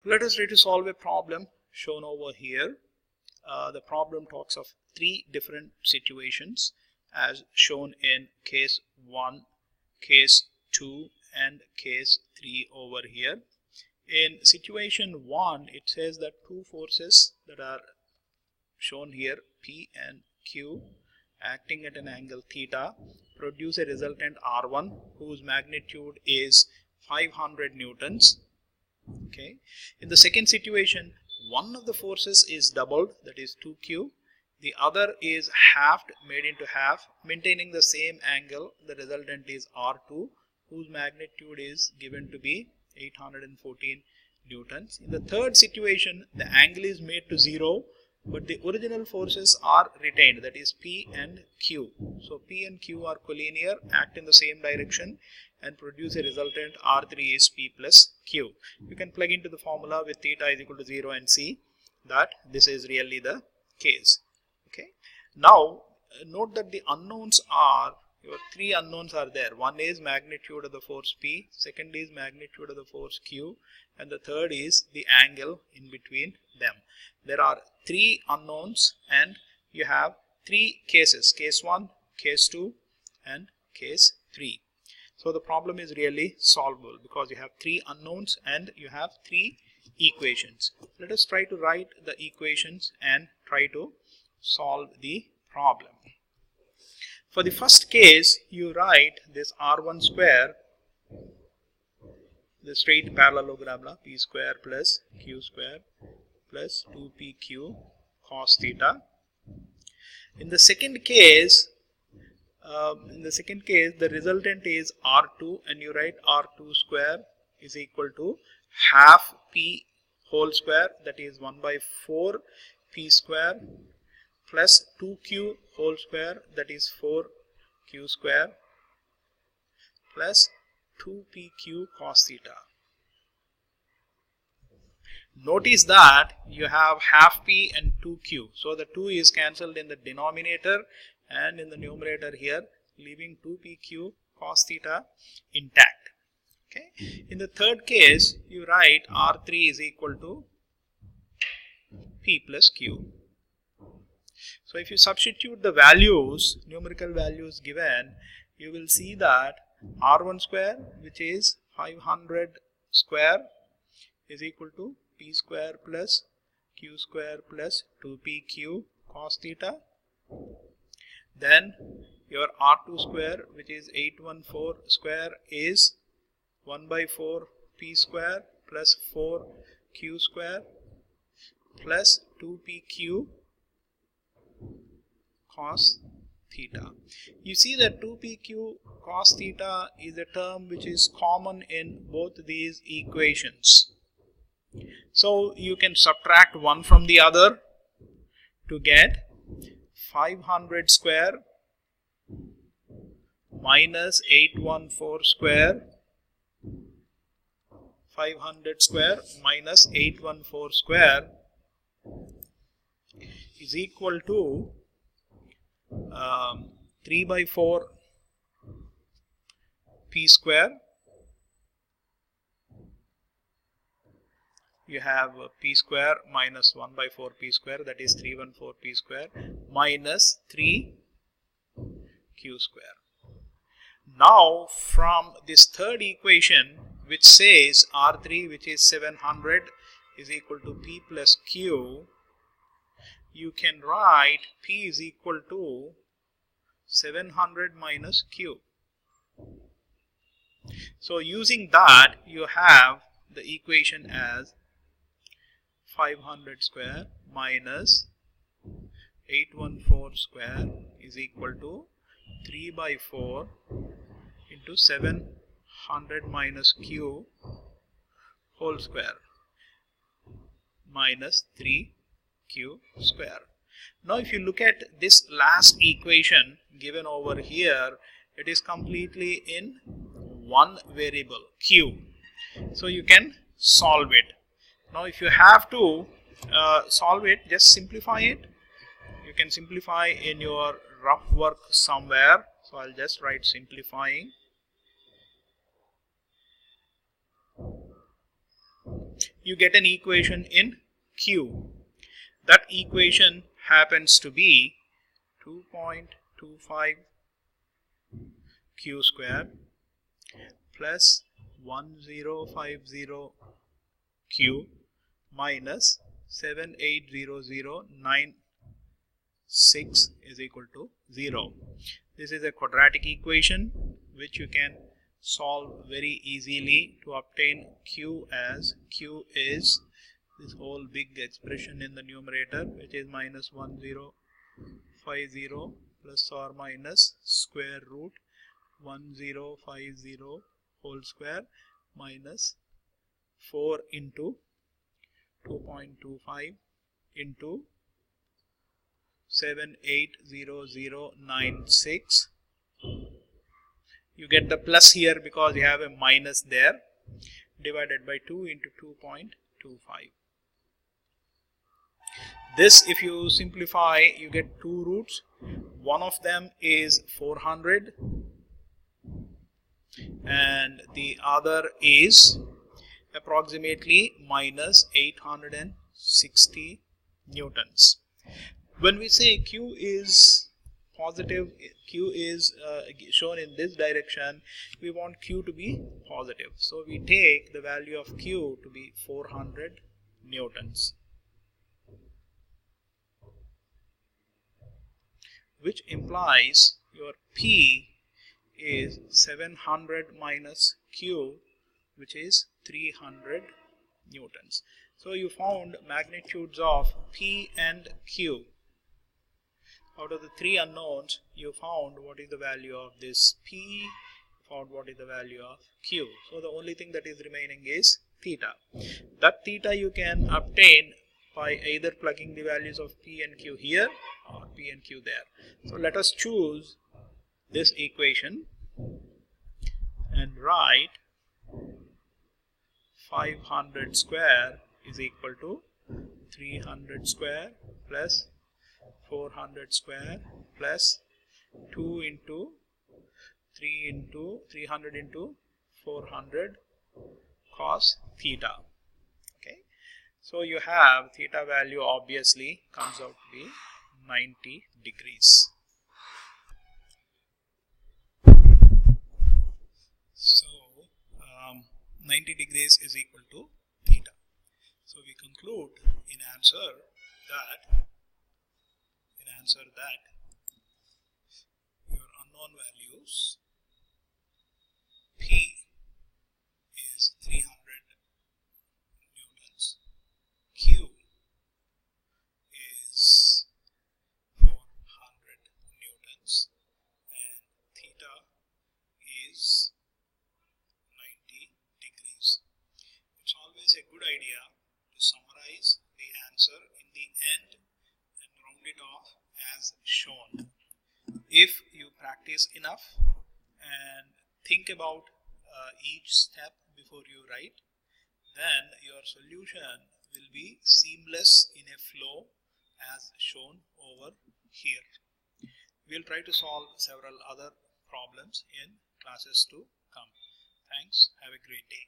Let us try to solve a problem shown over here. The problem talks of three different situations as shown in case 1, case 2 and case 3 over here. In situation 1, it says that two forces that are shown here, P and Q, acting at an angle theta, produce a resultant R1 whose magnitude is 500 newtons. Okay. In the second situation, one of the forces is doubled, that is 2Q. The other is halved, made into half, maintaining the same angle. The resultant is R2, whose magnitude is given to be 814 newtons. In the third situation, the angle is made to 0, but the original forces are retained, that is P and Q. So P and Q are collinear, act in the same direction and produce a resultant R3 is P plus Q. You can plug into the formula with theta is equal to 0 and see that this is really the case. Okay. Now note that the unknowns are, your three unknowns are there. One is magnitude of the force P, second is magnitude of the force Q, and the third is the angle in between them. There are three unknowns and you have three cases, case 1, case 2 and case 3. So the problem is really solvable because you have three unknowns and you have three equations. Let us try to write the equations and try to solve the problem. For the first case, you write this R1 square, the straight parallelogram, P square plus Q square plus 2PQ cos theta. In the second case, the resultant is R2 and you write R2 square is equal to half P whole square, that is 1 by 4 P square plus 2Q whole square, that is 4Q square plus 2PQ cos theta. Notice that you have half P and 2Q. So the 2 is cancelled in the denominator and in the numerator here, leaving 2PQ cos theta intact. Okay. In the third case, you write R3 is equal to P plus Q. So if you substitute the values, numerical values given, you will see that R1 square, which is 500 square, is equal to P square plus Q square plus 2PQ cos theta. Then your R2 square, which is 814 square, is 1 by 4 P square plus 4Q square plus 2PQ cos theta. You see that 2PQ cos theta is a term which is common in both these equations. So you can subtract one from the other to get 500 square minus 814 square, 500 square minus 814 square is equal to 3 by 4 P square. You have P square minus 1 by 4 P square, that is 314 P square minus 3 Q square. Now from this third equation, which says R3, which is 700, is equal to P plus Q, you can write P is equal to 700 minus Q. So using that, you have the equation as 500 square minus 814 square is equal to 3 by 4 into 700 minus Q whole square minus 3Q square. Now if you look at this last equation given over here, it is completely in one variable, Q. So you can solve it. Now if you have to solve it, just simplify it. You can simplify in your rough work somewhere. So I'll just write simplifying. you get an equation in Q. That equation happens to be 2.25 Q square plus 1050 Q minus 780096 is equal to 0. This is a quadratic equation which you can solve very easily to obtain Q, as Q is this whole big expression in the numerator, which is minus 1050 plus or minus square root 1050 whole square minus 4 into 2.25 into 780096. You get the plus here because you have a minus there, divided by 2 into 2.25. This, if you simplify, you get two roots. One of them is 400 and the other is approximately minus 860 newtons. When we say Q is positive, Q is shown in this direction, we want Q to be positive. So we take the value of Q to be 400 newtons, which implies your P is 700 minus Q, which is 300 newtons. So you found magnitudes of P and Q. Out of the three unknowns, you found what is the value of this P, found what is the value of Q. So the only thing that is remaining is theta. That theta you can obtain by either plugging the values of P and Q here or P and Q there. So let us choose this equation and write 500 square is equal to 300 square plus 400 square plus 2 into 3 into 300 into 400 cos theta. Okay, so you have theta value obviously comes out to be 90 degrees. So 90 degrees is equal to theta. So we conclude in answer that your unknown values P is 300 newtons, Q is 400 newtons, and theta is 90 degrees. It's always a good idea to summarize the answer in the end and round it off as shown. If you practice enough and think about each step before you write, then your solution will be seamless in a flow as shown over here. We'll try to solve several other problems in classes to come. Thanks. Have a great day.